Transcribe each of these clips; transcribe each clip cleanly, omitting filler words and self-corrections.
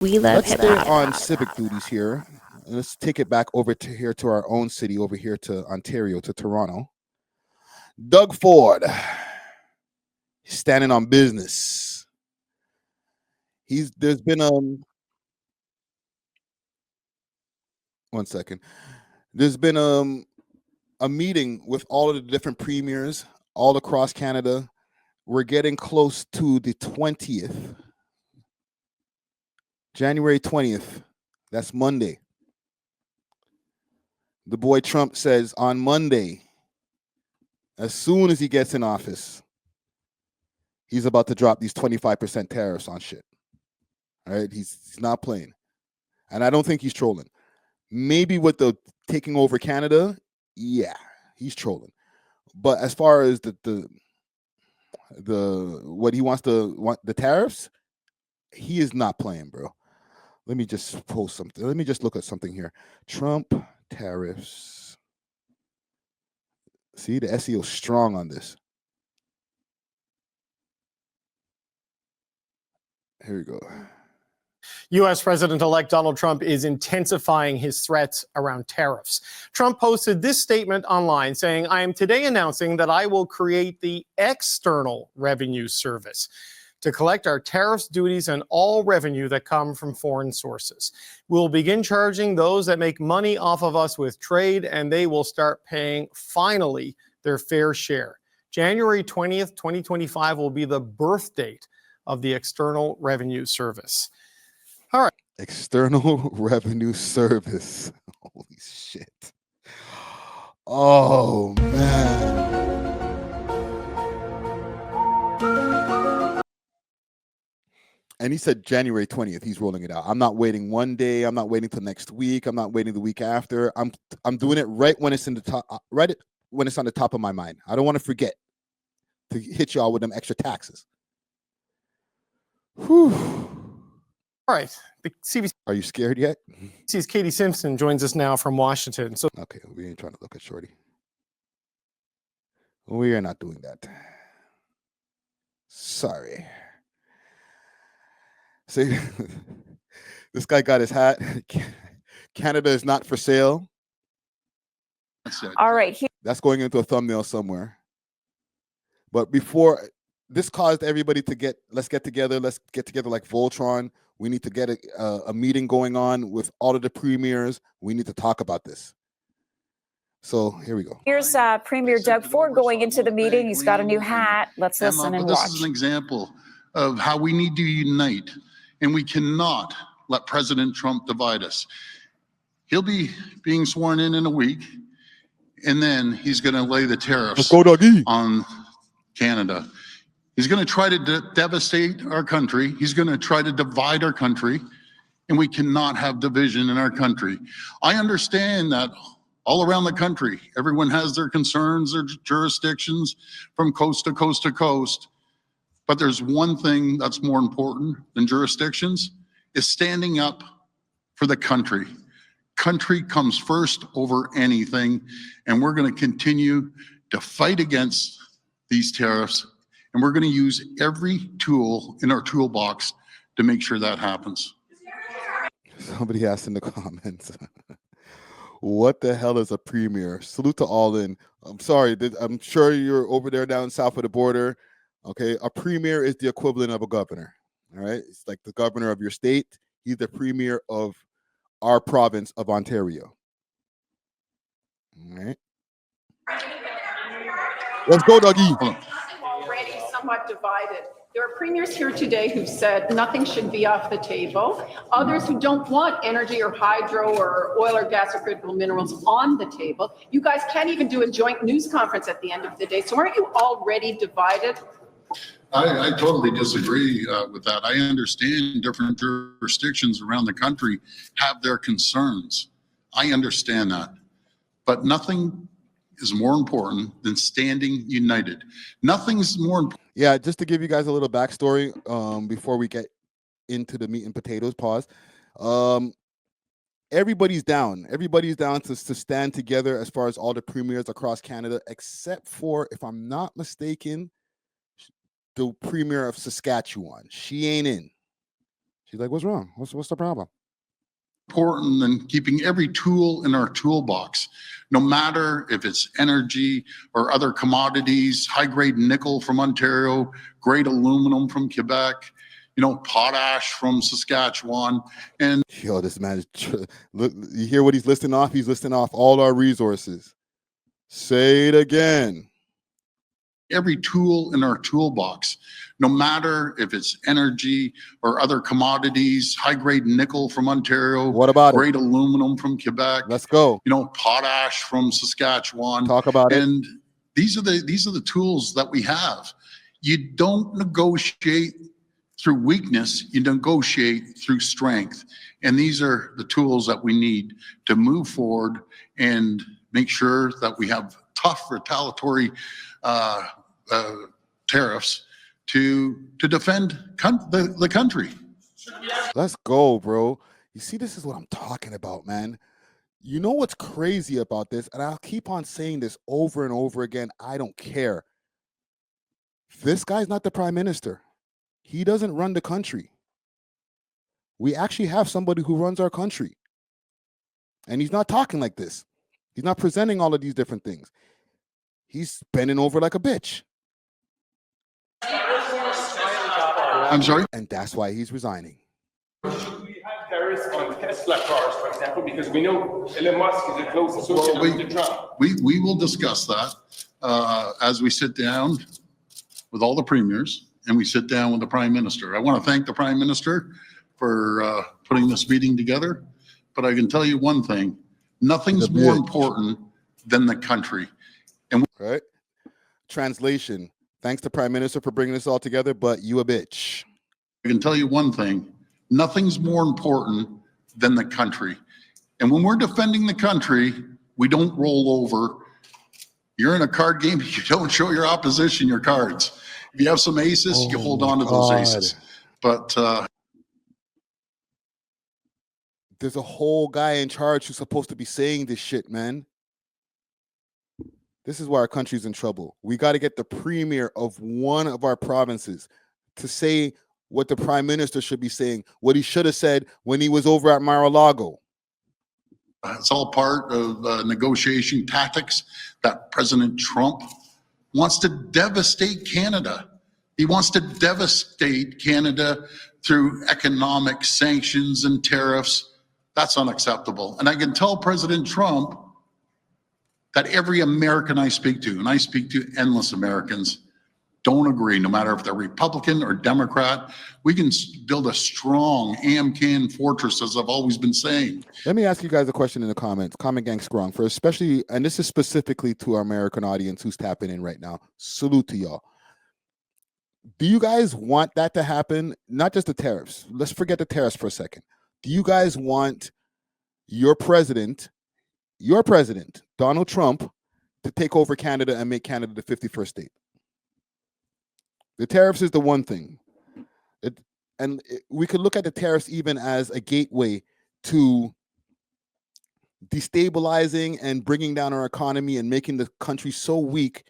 We love Let's hip stay hop. on civic duties here. Let's take it back over to here to our own city, over here to Ontario, to Toronto. Doug Ford, he's standing on business. There's been 1 second. There's been a meeting with all of the different premiers all across Canada. We're getting close to the 20th, January 20th. That's Monday. The boy Trump says on Monday, as soon as he gets in office, he's about to drop these 25% tariffs on shit. All right, he's not playing, and I don't think he's trolling. Maybe with the taking over Canada, yeah, he's trolling. But as far as the what he wants the tariffs, he is not playing, bro. Let me just post something. Let me just look at something here. Trump tariffs. See, the SEO strong on this. Here we go. U.S. President-elect Donald Trump is intensifying his threats around tariffs. Trump posted this statement online saying, "I am today announcing that I will create the External Revenue Service to collect our tariffs, duties, and all revenue that come from foreign sources. We'll begin charging those that make money off of us with trade, and they will start paying, finally, their fair share. January 20th, 2025 will be the birth date of the External Revenue Service." All right. External Revenue Service. Holy shit. Oh, man. And he said January 20th, he's rolling it out. I'm not waiting one day. I'm not waiting till next week. I'm not waiting the week after. I'm doing it right when it's in the top, right when it's on the top of my mind. I don't want to forget to hit y'all with them extra taxes. Whew. All right. The CBC's Are you scared yet? Katie Simpson joins us now from Washington. So, okay, we ain't trying to look at Shorty. We are not doing that. Sorry. See, this guy got his hat. Canada is not for sale. All right. That's going into a thumbnail somewhere. But before, this caused everybody to let's get together like Voltron. We need to get a meeting going on with all of the premiers. We need to talk about this. So here we go. Here's Premier Doug Ford going into the meeting. He's got a new hat. Let's listen and watch. This is an example of how we need to unite, and we cannot let President Trump divide us. He'll be being sworn in a week, and then he's going to lay the tariffs on Canada. He's going to try to devastate our country. He's going to try to divide our country, and we cannot have division in our country. I understand that all around the country, everyone has their concerns, their jurisdictions from coast to coast to coast. But there's one thing that's more important than jurisdictions, is standing up for the country. Country comes first over anything, and we're going to continue to fight against these tariffs. And we're going to use every tool in our toolbox to make sure that happens. Somebody asked in the comments, what the hell is a premier? Salute to all in. I'm sorry. I'm sure you're over there down south of the border. Okay. A premier is the equivalent of a governor. All right. It's like the governor of your state. He's the premier of our province of Ontario. All right. Let's go, Dougie. Already somewhat divided. There are premiers here today who've said nothing should be off the table. Others who don't want energy or hydro or oil or gas or critical minerals on the table. You guys can't even do a joint news conference at the end of the day. So aren't you already divided? I totally disagree with that. I understand different jurisdictions around the country have their concerns. I understand that. But nothing is more important than standing united. Nothing's more important. Yeah, just to give you guys a little backstory before we get into the meat and potatoes, pause. Everybody's down. Everybody's down to stand together as far as all the premiers across Canada, except for, if I'm not mistaken, the premier of Saskatchewan. She ain't in. She's like, what's wrong? What's the problem? Important than keeping every tool in our toolbox, no matter if it's energy or other commodities, high-grade nickel from Ontario, grade aluminum from Quebec, potash from Saskatchewan. And Yo, this man is, look, you hear what he's listing off? He's listing off all our resources. Say it again. every tool in our toolbox, no matter if it's energy or other commodities, high-grade nickel from Ontario, What about it? grade aluminum from Quebec, Let's go. potash from Saskatchewan. Talk about it. And these are the tools that we have. You don't negotiate through weakness, you negotiate through strength. And these are the tools that we need to move forward and make sure that we have tough retaliatory tariffs to defend the country. Let's go, bro. You see, this is what I'm talking about, man. You know what's crazy about this? And I'll keep on saying this over and over again. I don't care. This guy's not the prime minister. He doesn't run the country. We actually have somebody who runs our country. And he's not talking like this. He's not presenting all of these different things. He's bending over like a bitch. I'm sorry? And that's why he's resigning. Should we have tariffs on Tesla cars, for example, because we know Elon Musk is a close associate with Trump? We will discuss that as we sit down with all the premiers and we sit down with the prime minister. I want to thank the prime minister for putting this meeting together, but I can tell you one thing, nothing's more important than the country. And right? Translation, thanks to prime minister for bringing this all together, but you a bitch. I can tell you one thing, nothing's more important than the country. And when we're defending the country, we don't roll over. You're in a card game, you don't show your opposition your cards. If you have some aces, you hold on to those aces. But there's a whole guy in charge who's supposed to be saying this shit, man. This is why our country's in trouble. We got to get the premier of one of our provinces to say what the prime minister should be saying, what he should have said when he was over at Mar-a-Lago. it's all part of negotiation tactics that President Trump wants to devastate Canada. He wants to devastate Canada through economic sanctions and tariffs. That's unacceptable. And I can tell President Trump that every American I speak to, and I speak to endless Americans, don't agree, no matter if they're Republican or Democrat. We can build a strong AMCAN fortress, as I've always been saying. Let me ask you guys a question in the comments. Comment gang strong for especially, and this is specifically to our American audience who's tapping in right now. Salute to y'all. Do you guys want that to happen? Not just the tariffs. Let's forget the tariffs for a second. Do you guys want your president, Donald Trump, to take over Canada and make Canada the 51st state? The tariffs is the one thing. We could look at the tariffs even as a gateway to destabilizing and bringing down our economy and making the country so weak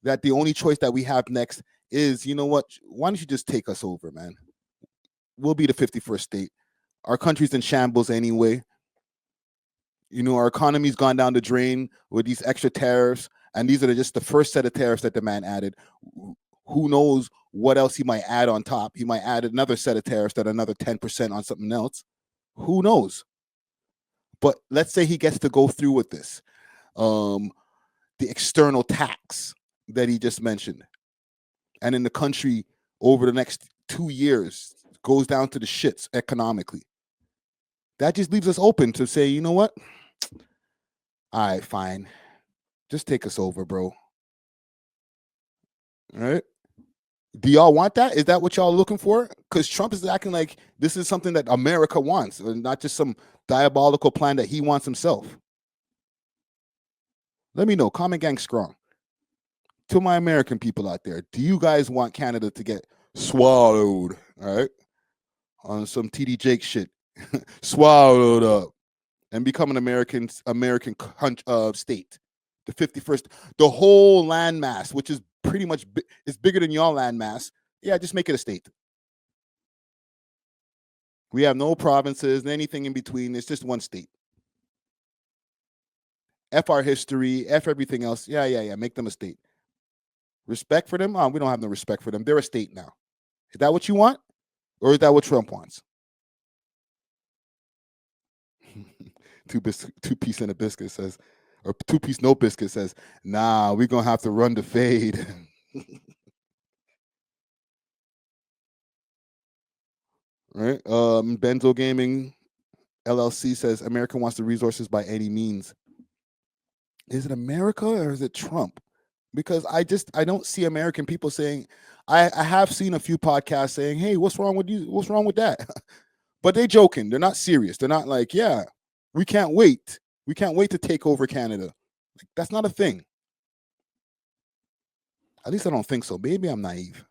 that the only choice that we have next is, you know what, why don't you just take us over, man? We'll be the 51st state. Our country's in shambles anyway. You know, our economy's gone down the drain with these extra tariffs, and these are just the first set of tariffs that the man added. Who knows what else he might add on top? He might add another set of tariffs that another 10% on something else. Who knows? But let's say he gets to go through with this. The external tax that he just mentioned. And in the country over the next 2 years goes down to the shits economically. That just leaves us open to say, you know what? All right, fine. Just take us over, bro. All right. Do y'all want that? Is that what y'all are looking for? Because Trump is acting like this is something that America wants, and not just some diabolical plan that he wants himself. Let me know. Comment gang strong. To my American people out there, do you guys want Canada to get swallowed, all right, on some TD Jake shit, swallowed up, and become an American state, the 51st, the whole landmass, which is pretty much is bigger than your landmass. Yeah, just make it a state. We have no provinces and anything in between. It's just one state. F our history, F everything else. Yeah. Make them a state. Respect for them? We don't have no respect for them. They're a state now. Is that what you want? Or is that what Trump wants? Two-piece and a biscuit says, or two-piece no biscuit says, nah, we're going to have to run the fade. Right? Benzo Gaming LLC says, America wants the resources by any means. Is it America or is it Trump? Because I don't see American people saying, I have seen a few podcasts saying, hey, what's wrong with you? What's wrong with that? But they're joking. They're not serious. They're not like, yeah, we can't wait. We can't wait to take over Canada. Like, that's not a thing. At least I don't think so. Maybe I'm naive.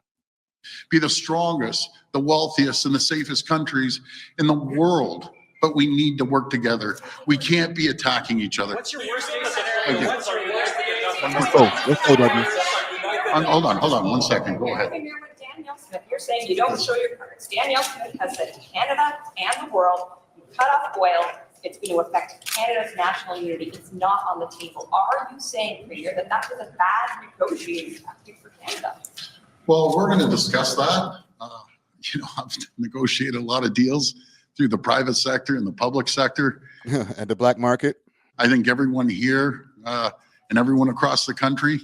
Be the strongest, the wealthiest, and the safest countries in the world. But we need to work together. We can't be attacking each other. What's your worst case scenario? What's your worst Let's go, Douglas. Hold on 1 second. Go ahead. Danielle Smith, you're saying you don't show your cards. Danielle Smith has said to Canada and the world, you cut off oil, it's going to affect Canada's national unity. It's not on the table. Are you saying, Premier, that that was a bad negotiating tactic for Canada? Well, we're going to discuss that. I've negotiated a lot of deals through the private sector and the public sector. At the black market. I think everyone here and everyone across the country,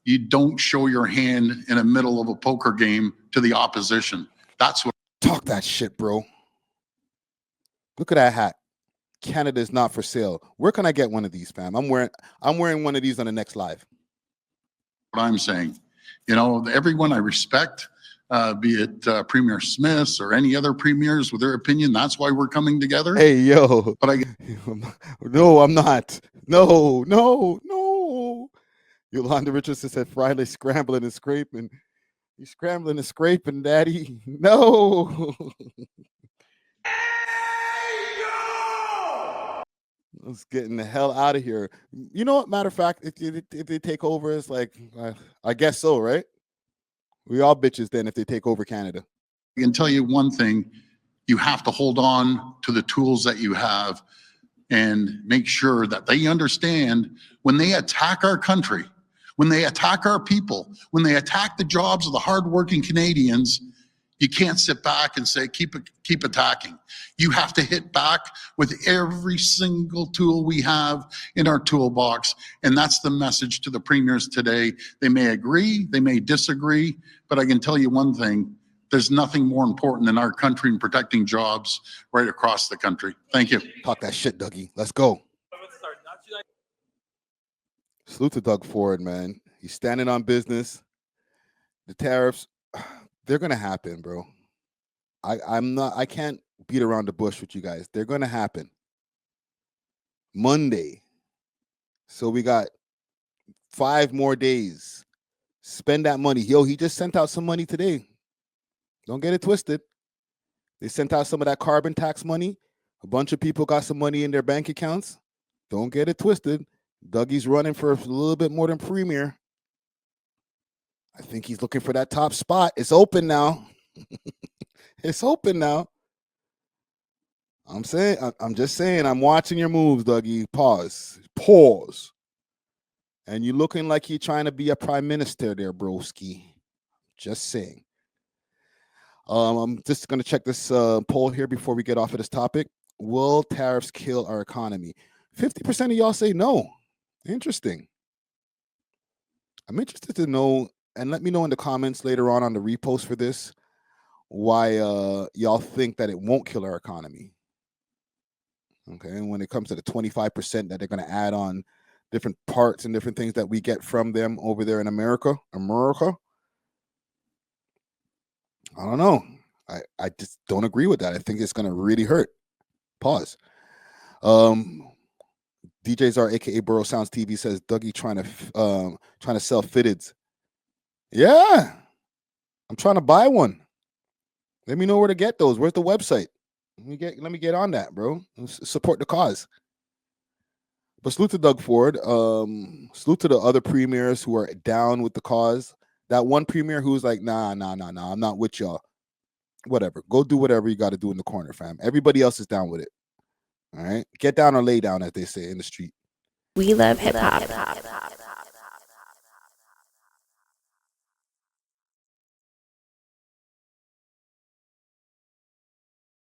you don't show your hand in the middle of a poker game to the opposition. That's what. Talk that shit, bro. Look at that hat. Canada is not for sale. Where can I get one of these, fam? I'm wearing one of these on the next live. What I'm saying. Everyone I respect, be it Premier Smith or any other premiers with their opinion. That's why we're coming together. Hey, yo. But no, I'm not. No. Yolanda Richardson said Friday scrambling and scraping. He's scrambling and scraping, Daddy. No. Let's getting the hell out of here. You know what? Matter of fact, if they take over, it's like, I guess so, right? We all bitches then if they take over Canada. I can tell you one thing, you have to hold on to the tools that you have and make sure that they understand when they attack our country, when they attack our people, when they attack the jobs of the hardworking Canadians, you can't sit back and say, keep attacking. You have to hit back with every single tool we have in our toolbox. And that's the message to the premiers today. They may agree, they may disagree, but I can tell you one thing, there's nothing more important than our country and protecting jobs right across the country. Thank you. Talk that shit, Dougie. Let's go. Salute to Doug Ford, man. He's standing on business. The tariffs, they're gonna happen, bro. I can't beat around the bush with you guys. They're gonna happen. Monday. So we got 5 more days. Spend that money. Yo, he just sent out some money today. Don't get it twisted. They sent out some of that carbon tax money. A bunch of people got some money in their bank accounts. Don't get it twisted. Dougie's running for a little bit more than premier. I think he's looking for that top spot. It's open now. It's open now. I'm just saying, I'm watching your moves, Dougie. Pause. And you're looking like you're trying to be a prime minister there, broski. Just saying. I'm just going to check this poll here before we get off of this topic. Will tariffs kill our economy? 50% of y'all say no. Interesting. I'm interested to know, and let me know in the comments later on the repost for this, why y'all think that it won't kill our economy. Okay, and when it comes to the 25% that they're going to add on different parts and different things that we get from them over there in America, I don't know. I just don't agree with that. I think it's going to really hurt. Pause. DJs aka Burrow Sounds TV says Dougie trying to sell fitteds. Yeah, I'm trying to buy one. Let me know where to get those. Where's the website? Let me get on that, bro. Support the cause. But salute to Doug Ford. Salute to the other premiers who are down with the cause. That one premier who's like, nah, I'm not with y'all. whatever. Go do whatever you got to do in the corner, fam. Everybody else is down with it. All right, get down or lay down, as they say in the street. We love hip hop.